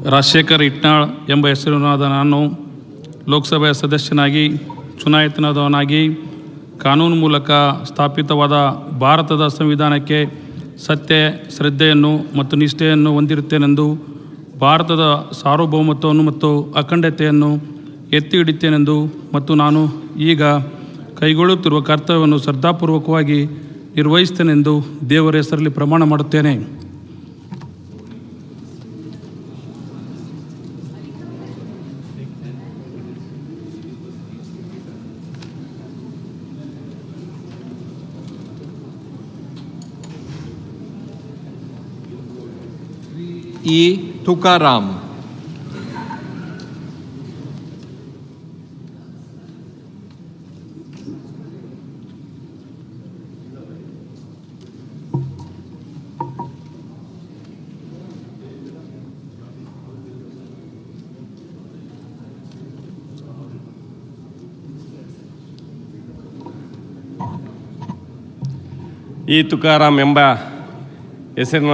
ರಾಜಶೇಖರ್ ಇಟ್ನಾಳ್ ಎಂಬ ಹೆಸರಿನಾದ ನಾನು ಲೋಕಸಭೆಯ ಸದಸ್ಯನಾಗಿ ಚುನಾಯಿತನಾದವನಾಗಿ ಕಾನೂನು ಮೂಲಕ ಸ್ಥಾಪಿತವಾದ ಭಾರತದ ಸಂವಿಧಾನಕ್ಕೆ ಸತ್ಯ, ಶ್ರದ್ಧೆಯನ್ನು ಮತ್ತು ನಿಷ್ಠೆಯನ್ನು ಹೊಂದಿರುತ್ತೇನೆಂದು, ಭಾರತದ ಸಾರ್ವಭೌಮತ್ವವನ್ನು ಮತ್ತು ಅಖಂಡತೆಯನ್ನು ಎತ್ತಿ ಹಿಡಿಯುತ್ತೇನೆಂದು ಮತ್ತು ನಾನು ಈಗ ಕೈಗೊಳ್ಳುತ್ತಿರುವ ಕರ್ತವ್ಯವನ್ನು ಶ್ರದ್ಧಾಪೂರ್ವಕವಾಗಿ ನಿರ್ವಹಿಸುತ್ತೇನೆಂದು ದೇವರ ಹೆಸರಲ್ಲಿ ಪ್ರಮಾಣ ಮಾಡುತ್ತೇನೆ. ಇ. ತುಕಾರಾಮ್. ಇ. ತುಕಾರಾಮ್ ಎಂಬ ಹೆಸರಿನ